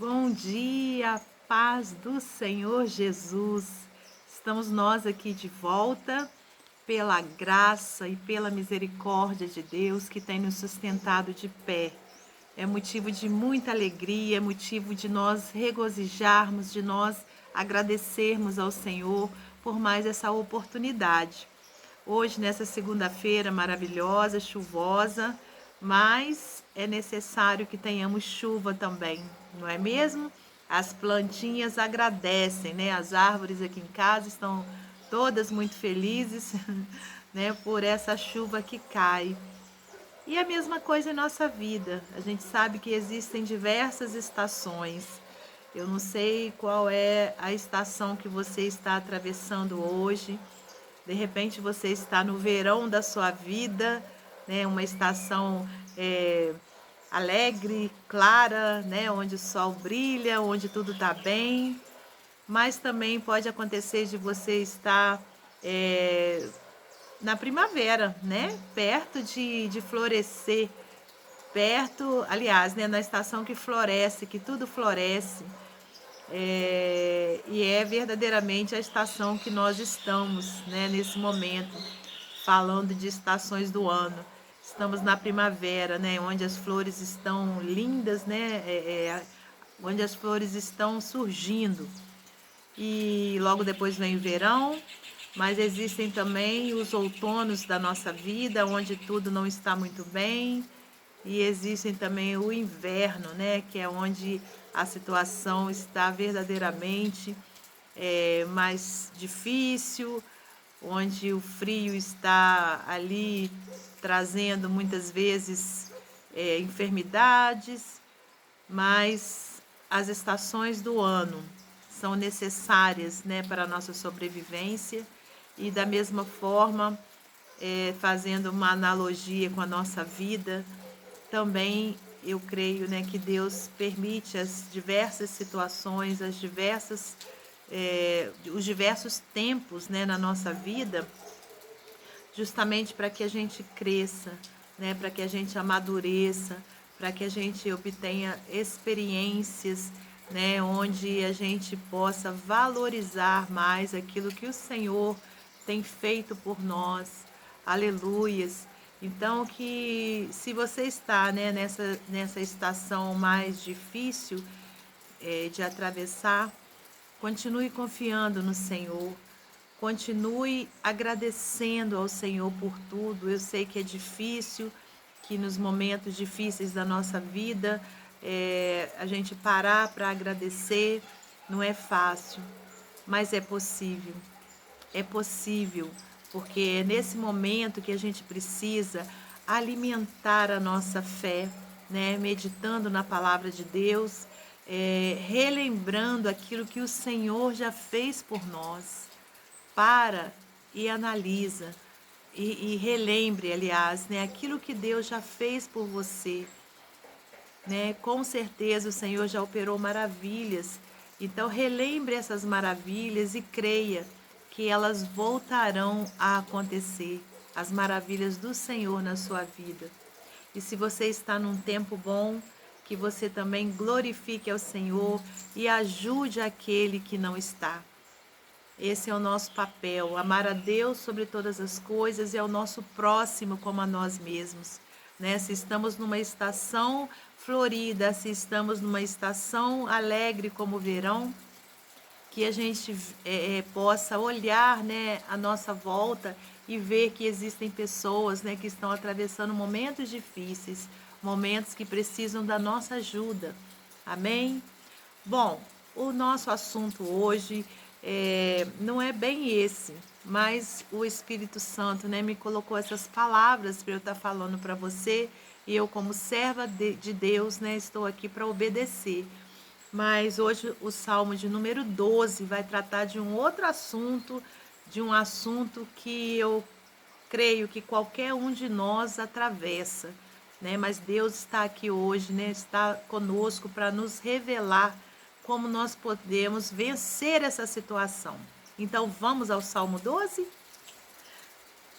Bom dia, paz do Senhor Jesus. Estamos nós aqui de volta pela graça e pela misericórdia de Deus que tem nos sustentado de pé. É motivo de muita alegria, é motivo de nós regozijarmos, de nós agradecermos ao Senhor por mais essa oportunidade. Hoje, nessa segunda-feira maravilhosa, chuvosa, mas é necessário que tenhamos chuva também, não é mesmo? As plantinhas agradecem, né? As árvores aqui em casa estão todas muito felizes, né, por essa chuva que cai. E a mesma coisa em nossa vida. A gente sabe que existem diversas estações. Eu não sei qual é a estação que você está atravessando hoje. De repente você está no verão da sua vida, né? Uma estação é, alegre, clara, né? Onde o sol brilha, onde tudo está bem. Mas também pode acontecer de você estar é, na primavera, né? Perto de florescer, perto, aliás, né? Na estação que floresce, que tudo floresce. E é verdadeiramente a estação que nós estamos, né, nesse momento, falando de estações do ano. Estamos na primavera, né, onde as flores estão lindas, né, onde as flores estão surgindo. E logo depois vem o verão, mas existem também os outonos da nossa vida, onde tudo não está muito bem, e existem também o inverno, né, que é onde a situação está verdadeiramente mais difícil, onde o frio está ali trazendo muitas vezes enfermidades, mas as estações do ano são necessárias, né, para a nossa sobrevivência e da mesma forma, fazendo uma analogia com a nossa vida, também eu creio, né, que Deus permite as diversas situações, os diversos tempos, né, na nossa vida, justamente para que a gente cresça, né, para que a gente amadureça, para que a gente obtenha experiências, né, onde a gente possa valorizar mais aquilo que o Senhor tem feito por nós. Aleluias. Então, que se você está, né, nessa estação mais difícil de atravessar, continue confiando no Senhor. Continue agradecendo ao Senhor por tudo. Eu sei que é difícil, que nos momentos difíceis da nossa vida, a gente parar para agradecer não é fácil, mas é possível. É possível, porque é nesse momento que a gente precisa alimentar a nossa fé, né? Meditando na palavra de Deus, relembrando aquilo que o Senhor já fez por nós. Para e analisa e relembre, aliás, né, aquilo que Deus já fez por você, né? Com certeza o Senhor já operou maravilhas. Então relembre essas maravilhas e creia que elas voltarão a acontecer, as maravilhas do Senhor na sua vida. E se você está num tempo bom, que você também glorifique ao Senhor e ajude aquele que não está. Esse é o nosso papel, amar a Deus sobre todas as coisas e ao nosso próximo como a nós mesmos, né? Se estamos numa estação florida, se estamos numa estação alegre como o verão, que a gente possa olhar, né, à nossa volta e ver que existem pessoas, né, que estão atravessando momentos difíceis, momentos que precisam da nossa ajuda. Amém? Bom, o nosso assunto hoje não é bem esse, mas o Espírito Santo, né, me colocou essas palavras para eu estar falando para você e eu, como serva de Deus, né, estou aqui para obedecer. Mas hoje o Salmo de número 12 vai tratar de um outro assunto, de um assunto que eu creio que qualquer um de nós atravessa, né? Mas Deus está aqui hoje, né? Está conosco para nos revelar como nós podemos vencer essa situação. Então vamos ao Salmo 12?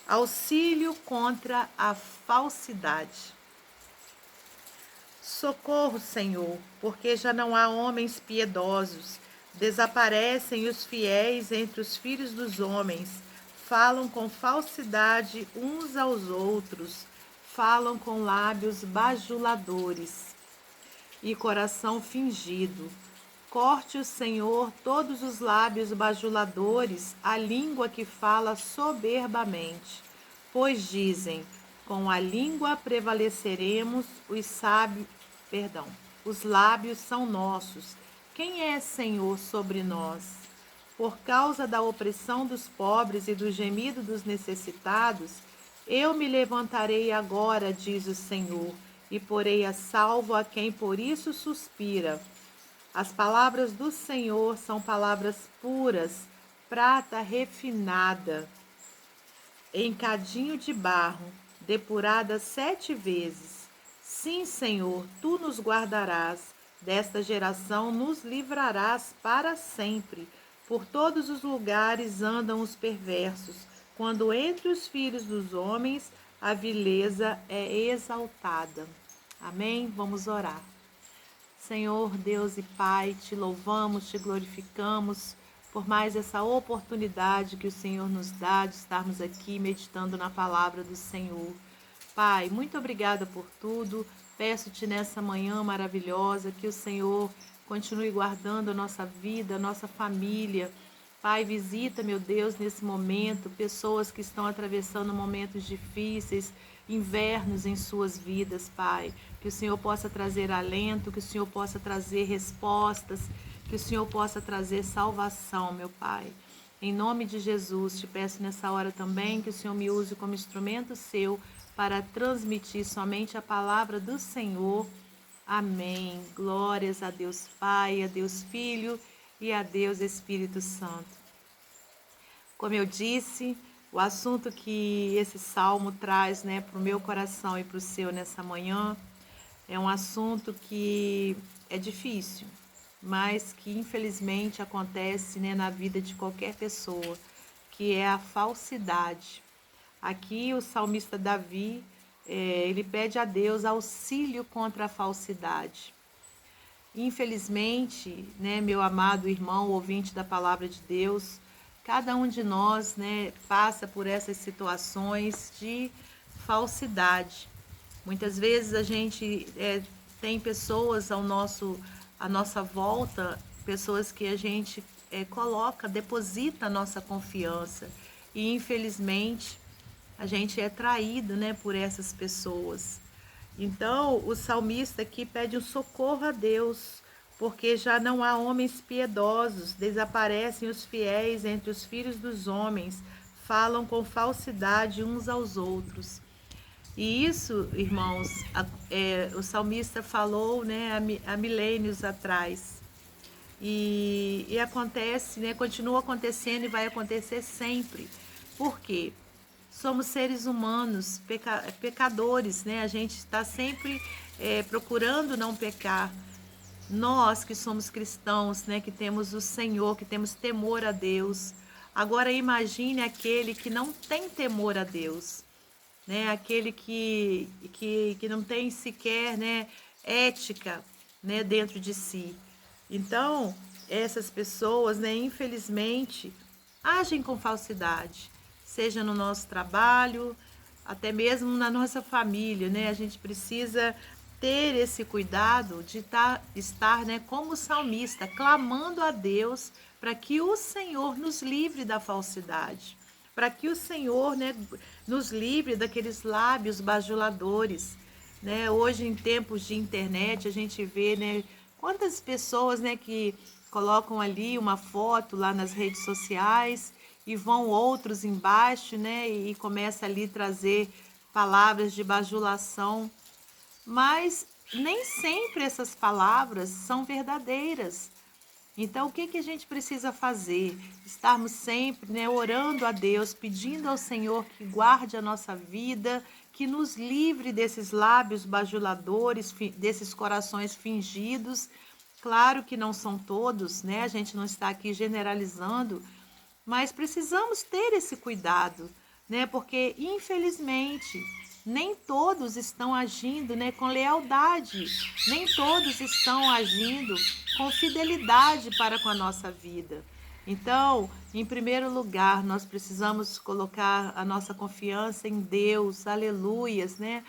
Auxílio contra a falsidade. Socorro, Senhor, porque já não há homens piedosos. Desaparecem os fiéis entre os filhos dos homens. Falam com falsidade uns aos outros. Falam com lábios bajuladores e coração fingido. Corte o Senhor todos os lábios bajuladores, a língua que fala soberbamente. Pois dizem, com a língua prevaleceremos, os lábios são nossos. Quem é Senhor sobre nós? Por causa da opressão dos pobres e do gemido dos necessitados, eu me levantarei agora, diz o Senhor, e porei a salvo a quem por isso suspira. As palavras do Senhor são palavras puras, prata refinada, em cadinho de barro, depurada 7 vezes. Sim, Senhor, tu nos guardarás, desta geração nos livrarás para sempre. Por todos os lugares andam os perversos, quando entre os filhos dos homens a vileza é exaltada. Amém? Vamos orar. Senhor, Deus e Pai, te louvamos, te glorificamos por mais essa oportunidade que o Senhor nos dá de estarmos aqui meditando na palavra do Senhor. Pai, muito obrigada por tudo. Peço-te nessa manhã maravilhosa que o Senhor continue guardando a nossa vida, a nossa família. Pai, visita, meu Deus, nesse momento, pessoas que estão atravessando momentos difíceis, invernos em suas vidas, Pai. Que o Senhor possa trazer alento, que o Senhor possa trazer respostas, que o Senhor possa trazer salvação, meu Pai. Em nome de Jesus, te peço nessa hora também que o Senhor me use como instrumento seu para transmitir somente a palavra do Senhor. Amém. Glórias a Deus Pai, a Deus Filho e a Deus Espírito Santo. Como eu disse, o assunto que esse salmo traz, para o meu coração e para o seu nessa manhã é um assunto que é difícil, mas que infelizmente acontece, na vida de qualquer pessoa, que é a falsidade. Aqui o salmista Davi, ele pede a Deus auxílio contra a falsidade. Infelizmente, meu amado irmão, ouvinte da palavra de Deus, cada um de nós, passa por essas situações de falsidade. Muitas vezes a gente tem pessoas à nossa volta, pessoas que a gente deposita a nossa confiança. E infelizmente a gente é traído, por essas pessoas. Então o salmista aqui pede um socorro a Deus, porque já não há homens piedosos, desaparecem os fiéis entre os filhos dos homens, falam com falsidade uns aos outros. E isso, irmãos, o salmista falou, há milênios atrás. E acontece, continua acontecendo e vai acontecer sempre. Por quê? Somos seres humanos, pecadores, A gente está sempre procurando não pecar. Nós que somos cristãos, que temos o Senhor, que temos temor a Deus. Agora imagine aquele que não tem temor a Deus. Aquele que não tem sequer ética dentro de si. Então, essas pessoas, infelizmente, agem com falsidade, seja no nosso trabalho, até mesmo na nossa família. A gente precisa ter esse cuidado de estar como salmista, clamando a Deus para que o Senhor nos livre da falsidade. Para que o Senhor nos livre daqueles lábios bajuladores. Hoje, em tempos de internet, a gente vê quantas pessoas que colocam ali uma foto lá nas redes sociais e vão outros embaixo e começa ali trazer palavras de bajulação. Mas nem sempre essas palavras são verdadeiras. Então, o que a gente precisa fazer? Estarmos sempre orando a Deus, pedindo ao Senhor que guarde a nossa vida, que nos livre desses lábios bajuladores, desses corações fingidos. Claro que não são todos, a gente não está aqui generalizando, mas precisamos ter esse cuidado, porque infelizmente nem todos estão agindo, né, com lealdade, nem todos estão agindo com fidelidade para com a nossa vida. Então, em primeiro lugar, nós precisamos colocar a nossa confiança em Deus, aleluias, né?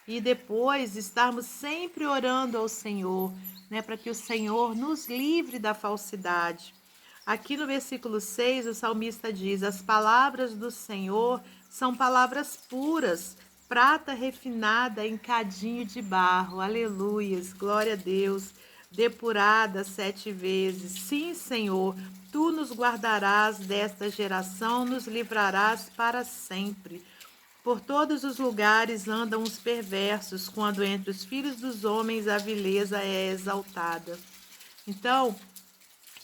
E depois estarmos sempre orando ao Senhor, né, para que o Senhor nos livre da falsidade. Aqui no versículo 6, o salmista diz: as palavras do Senhor são palavras puras, prata refinada em cadinho de barro. Aleluias, glória a Deus. Depurada 7 vezes. Sim, Senhor, tu nos guardarás desta geração, nos livrarás para sempre. Por todos os lugares andam os perversos, quando entre os filhos dos homens a vileza é exaltada. Então,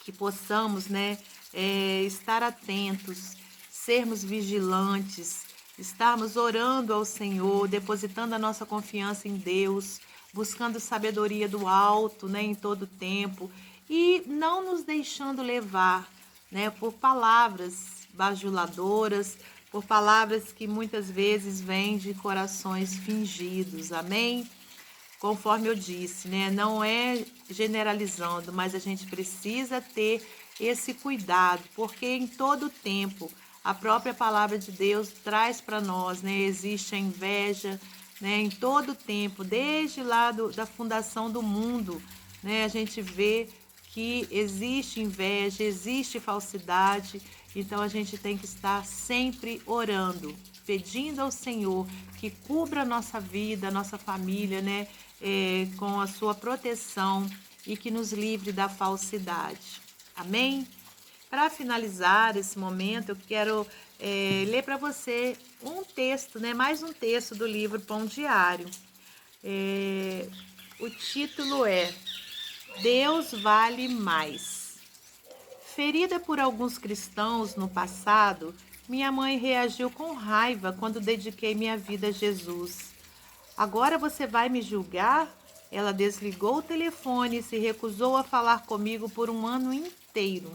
que possamos, né, estar atentos, sermos vigilantes, estarmos orando ao Senhor, depositando a nossa confiança em Deus, buscando sabedoria do alto, né, em todo tempo, e não nos deixando levar, né, por palavras bajuladoras, por palavras que muitas vezes vêm de corações fingidos. Amém? Conforme eu disse, né? Não é generalizando, mas a gente precisa ter esse cuidado, porque em todo tempo a própria palavra de Deus traz para nós, né? Existe a inveja, né? Em todo tempo, desde lá da fundação do mundo, né? A gente vê que existe inveja, existe falsidade, então a gente tem que estar sempre orando, pedindo ao Senhor que cubra a nossa vida, a nossa família, né, com a sua proteção e que nos livre da falsidade. Amém? Para finalizar esse momento, eu quero ler para você um texto, né, mais um texto do livro Pão Diário. O título é Deus Vale Mais. Ferida por alguns cristãos no passado, minha mãe reagiu com raiva quando dediquei minha vida a Jesus. Agora você vai me julgar? Ela desligou o telefone e se recusou a falar comigo por um ano inteiro.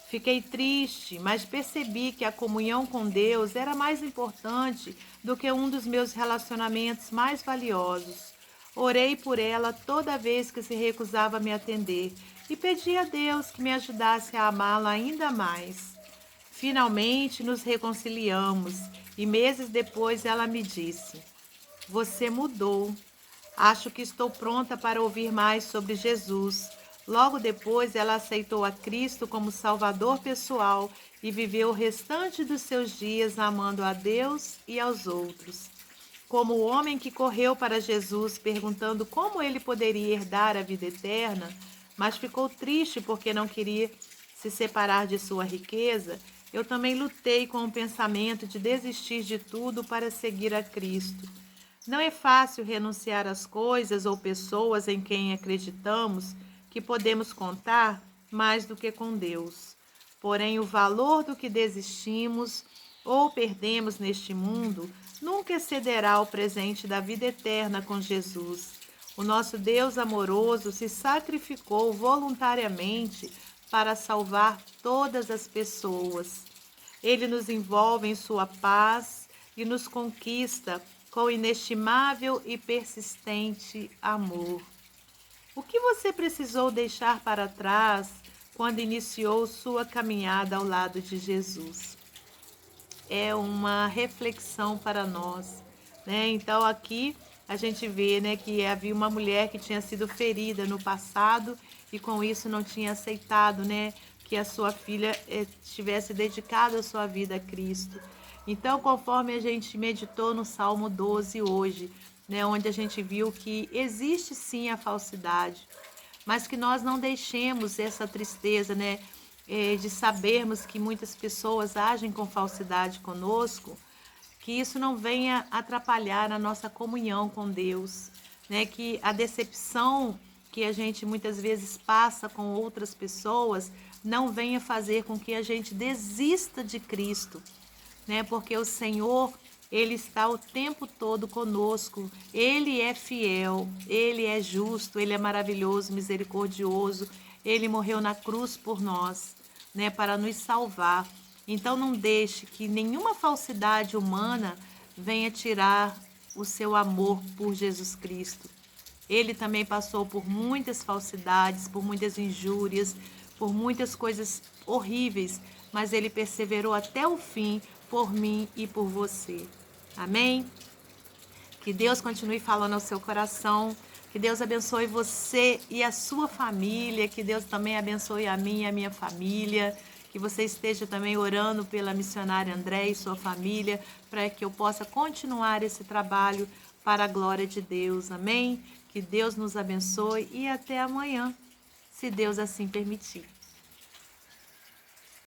Fiquei triste, mas percebi que a comunhão com Deus era mais importante do que um dos meus relacionamentos mais valiosos. Orei por ela toda vez que se recusava a me atender e pedi a Deus que me ajudasse a amá-la ainda mais. Finalmente nos reconciliamos e meses depois ela me disse: você mudou. Acho que estou pronta para ouvir mais sobre Jesus. Logo depois, ela aceitou a Cristo como Salvador pessoal e viveu o restante dos seus dias amando a Deus e aos outros. Como o homem que correu para Jesus perguntando como ele poderia herdar a vida eterna, mas ficou triste porque não queria se separar de sua riqueza, eu também lutei com o pensamento de desistir de tudo para seguir a Cristo. Não é fácil renunciar às coisas ou pessoas em quem acreditamos que podemos contar mais do que com Deus. Porém, o valor do que desistimos ou perdemos neste mundo nunca excederá ao presente da vida eterna com Jesus. O nosso Deus amoroso se sacrificou voluntariamente para salvar todas as pessoas. Ele nos envolve em sua paz e nos conquista com inestimável e persistente amor. O que você precisou deixar para trás quando iniciou sua caminhada ao lado de Jesus? É uma reflexão para nós, né? Então aqui a gente vê, né, que havia uma mulher que tinha sido ferida no passado e com isso não tinha aceitado, né, que a sua filha tivesse dedicado a sua vida a Cristo. Então, conforme a gente meditou no Salmo 12 hoje, né, onde a gente viu que existe sim a falsidade, mas que nós não deixemos essa tristeza, né, de sabermos que muitas pessoas agem com falsidade conosco, que isso não venha atrapalhar a nossa comunhão com Deus, né, que a decepção que a gente muitas vezes passa com outras pessoas não venha fazer com que a gente desista de Cristo, né? Porque o Senhor, Ele está o tempo todo conosco, Ele é fiel, Ele é justo, Ele é maravilhoso, misericordioso, Ele morreu na cruz por nós, né? Para nos salvar. Então não deixe que nenhuma falsidade humana venha tirar o seu amor por Jesus Cristo. Ele também passou por muitas falsidades, por muitas injúrias, por muitas coisas horríveis, mas ele perseverou até o fim por mim e por você. Amém? Que Deus continue falando ao seu coração. Que Deus abençoe você e a sua família. Que Deus também abençoe a mim e a minha família. Que você esteja também orando pela missionária André e sua família, para que eu possa continuar esse trabalho para a glória de Deus. Amém? Que Deus nos abençoe e até amanhã, se Deus assim permitir.